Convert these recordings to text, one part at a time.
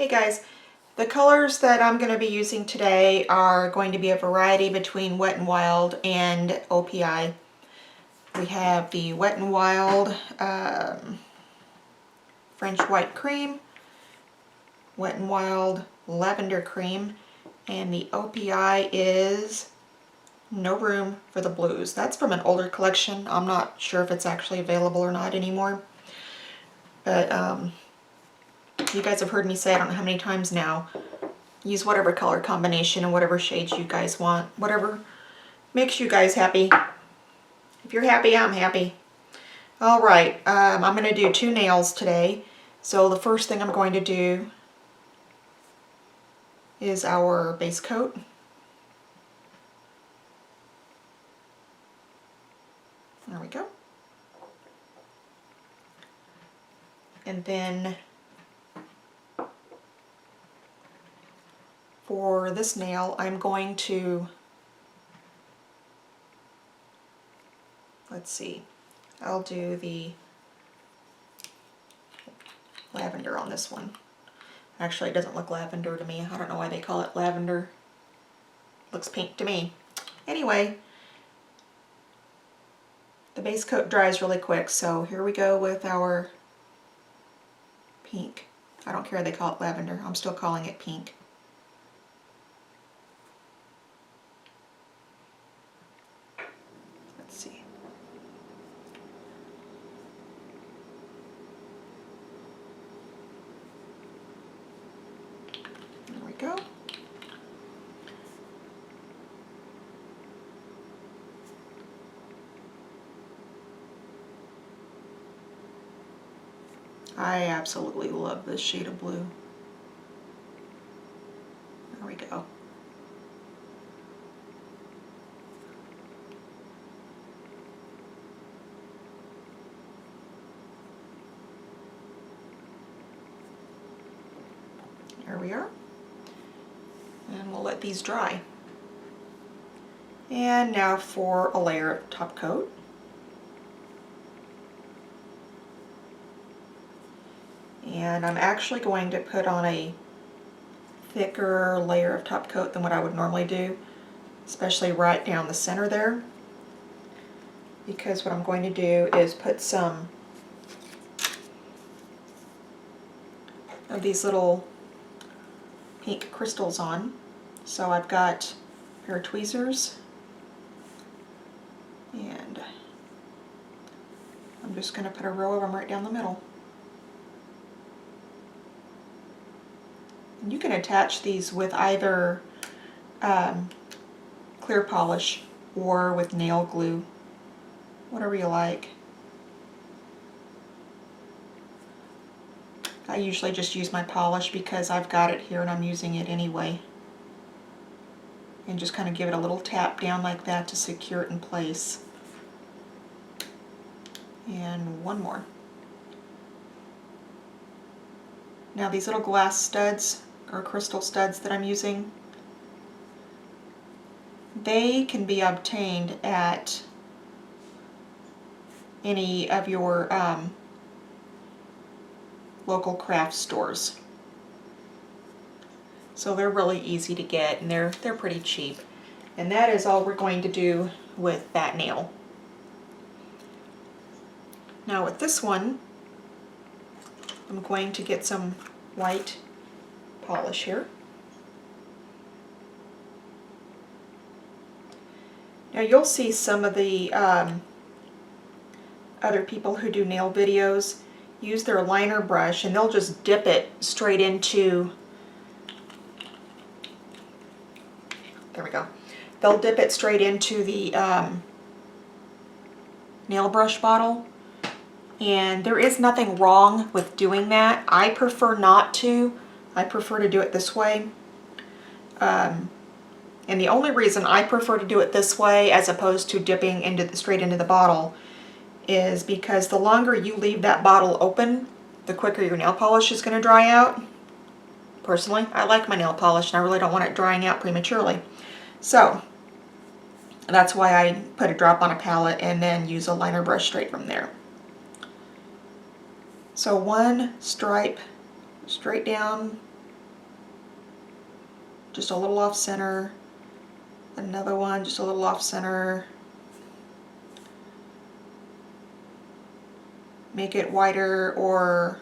Hey guys, the colors that I'm going to be using today are going to be a variety between Wet n Wild and OPI. We have the Wet n Wild French White Cream, Wet n Wild Lavender Cream, and the OPI is No Room for the Blues. That's from an older collection. I'm not sure if it's actually available or not anymore. But you guys have heard me say I don't know how many times now, use whatever color combination and whatever shades you guys want. Whatever makes you guys happy. If you're happy, I'm happy. Alright, I'm going to do two nails today. So the first thing I'm going to do is our base coat. There we go. And then for this nail, I'm going to, let's see, I'll do the lavender on this one. Actually, it doesn't look lavender to me. I don't know why they call it lavender. Looks pink to me. Anyway, the base coat dries really quick, so here we go with our pink. I don't care if they call it lavender. I'm still calling it pink. Let's see. There we go. I absolutely love this shade of blue. There we go. There we are. And we'll let these dry. And now for a layer of top coat. And I'm actually going to put on a thicker layer of top coat than what I would normally do, especially right down the center there, because what I'm going to do is put some of these little pink crystals on. So I've got a pair of tweezers, and I'm just going to put a row of them right down the middle. You can attach these with either clear polish or with nail glue, whatever you like. I usually just use my polish because I've got it here and I'm using it anyway. And just kind of give it a little tap down like that to secure it in place. And one more. Now these little glass studs, or crystal studs that I'm using, they can be obtained at any of your local craft stores. So they're really easy to get, and they're pretty cheap. And that is all we're going to do with that nail. Now with this one, I'm going to get some white polish here. Now you'll see some of the other people who do nail videos use their liner brush and they'll just dip it straight into, there we go, they'll dip it straight into the nail brush bottle. And there is nothing wrong with doing that. I prefer not to. I prefer to do it this way. And the only reason I prefer to do it this way as opposed to dipping straight into the bottle is because the longer you leave that bottle open, the quicker your nail polish is going to dry out. Personally, I like my nail polish and I really don't want it drying out prematurely. So that's why I put a drop on a palette and then use a liner brush straight from there. So one stripe straight down just a little off center. Another one, just a little off center. Make it wider or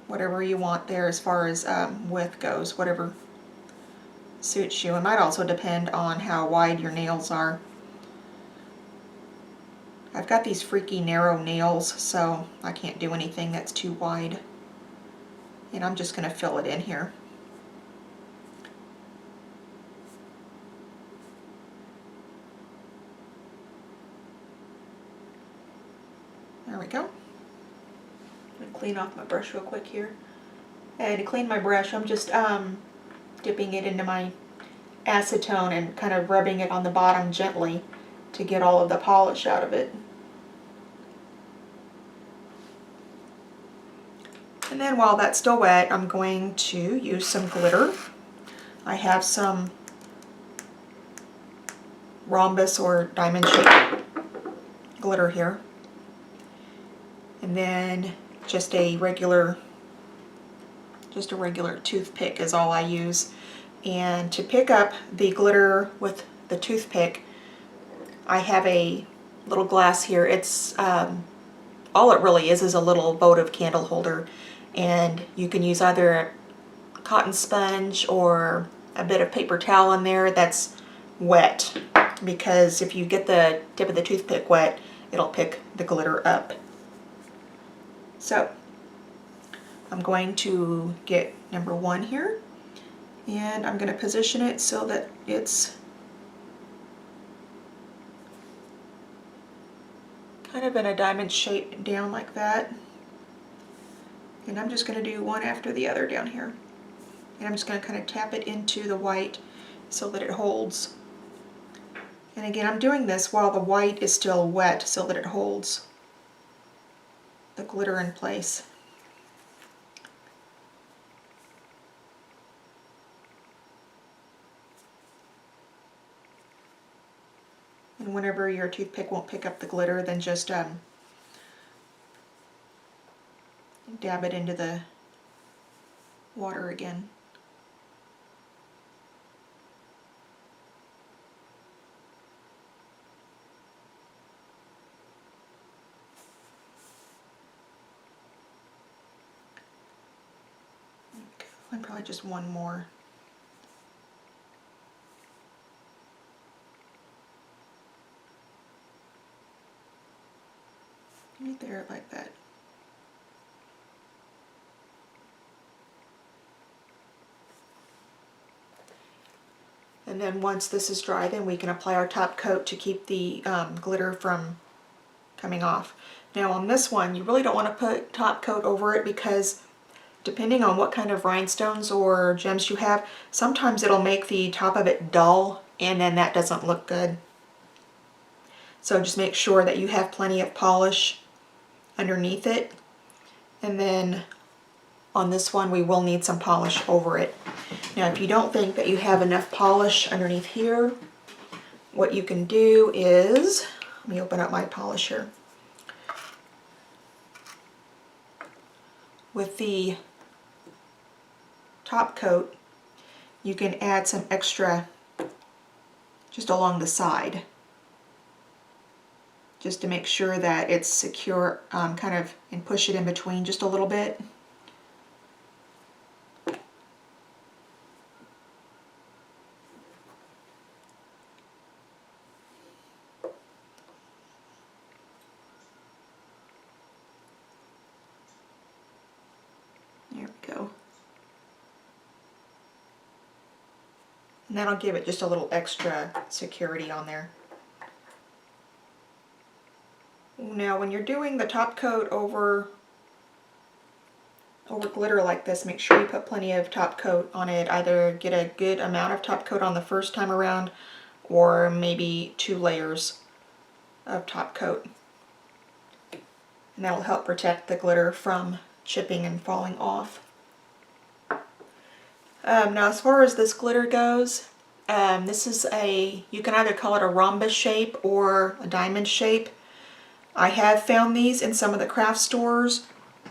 whatever you want there as far as width goes, whatever suits you. It might also depend on how wide your nails are. I've got these freaky narrow nails, so I can't do anything that's too wide. And I'm just going to fill it in here. There we go. I'm going to clean off my brush real quick here. And to clean my brush, I'm just dipping it into my acetone and kind of rubbing it on the bottom gently to get all of the polish out of it. And then while that's still wet, I'm going to use some glitter. I have some rhombus or diamond shaped glitter here. And then just a regular toothpick is all I use. And to pick up the glitter with the toothpick, I have a little glass here. It's all it really is a little votive candle holder, and you can use either a cotton sponge or a bit of paper towel in there that's wet, because if you get the tip of the toothpick wet, it'll pick the glitter up. So I'm going to get number 1 here, and I'm going to position it so that it's kind of in a diamond shape down like that. And I'm just going to do one after the other down here. And I'm just going to kind of tap it into the white so that it holds. And again, I'm doing this while the white is still wet so that it holds the glitter in place. And whenever your toothpick won't pick up the glitter, then just dab it into the water again. And probably just one more. Right there, like that. And then once this is dry, then we can apply our top coat to keep the glitter from coming off. Now on this one, you really don't want to put top coat over it, because depending on what kind of rhinestones or gems you have, sometimes it'll make the top of it dull, and then that doesn't look good. So just make sure that you have plenty of polish underneath it. And then on this one, we will need some polish over it. Now if you don't think that you have enough polish underneath here, what you can do is, let me open up my polish here. With the top coat, you can add some extra just along the side, just to make sure that it's secure, kind of, and push it in between just a little bit. There we go. And that'll give it just a little extra security on there. Now when you're doing the top coat over glitter like this, make sure you put plenty of top coat on it. Either get a good amount of top coat on the first time around, or maybe 2 layers of top coat. And that will help protect the glitter from chipping and falling off. Now as far as this glitter goes, this is you can either call it a rhombus shape or a diamond shape. I have found these in some of the craft stores,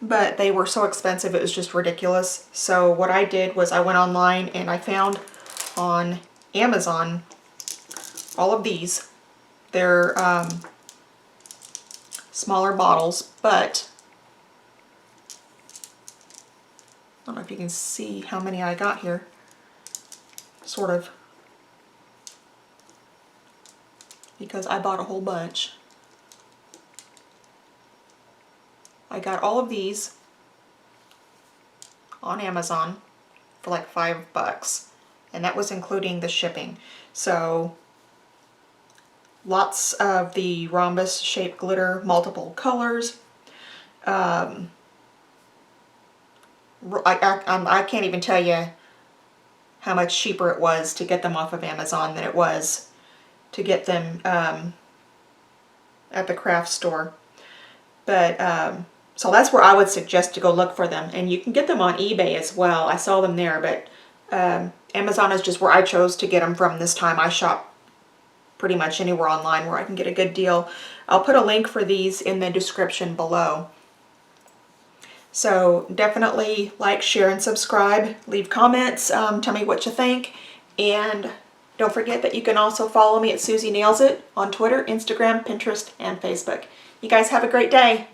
but they were so expensive it was just ridiculous. So what I did was I went online and I found on Amazon all of these. They're smaller bottles, but I don't know if you can see how many I got here. Sort of. Because I bought a whole bunch. I got all of these on Amazon for like $5, and that was including the shipping. So lots of the rhombus shaped glitter, multiple colors. I can't even tell you how much cheaper it was to get them off of Amazon than it was to get them at the craft store. But so that's where I would suggest to go look for them. And you can get them on eBay as well. I saw them there, but Amazon is just where I chose to get them from this time. I shop pretty much anywhere online where I can get a good deal. I'll put a link for these in the description below. So definitely like, share, and subscribe. Leave comments. Tell me what you think. And don't forget that you can also follow me at Susie Nails It on Twitter, Instagram, Pinterest, and Facebook. You guys have a great day.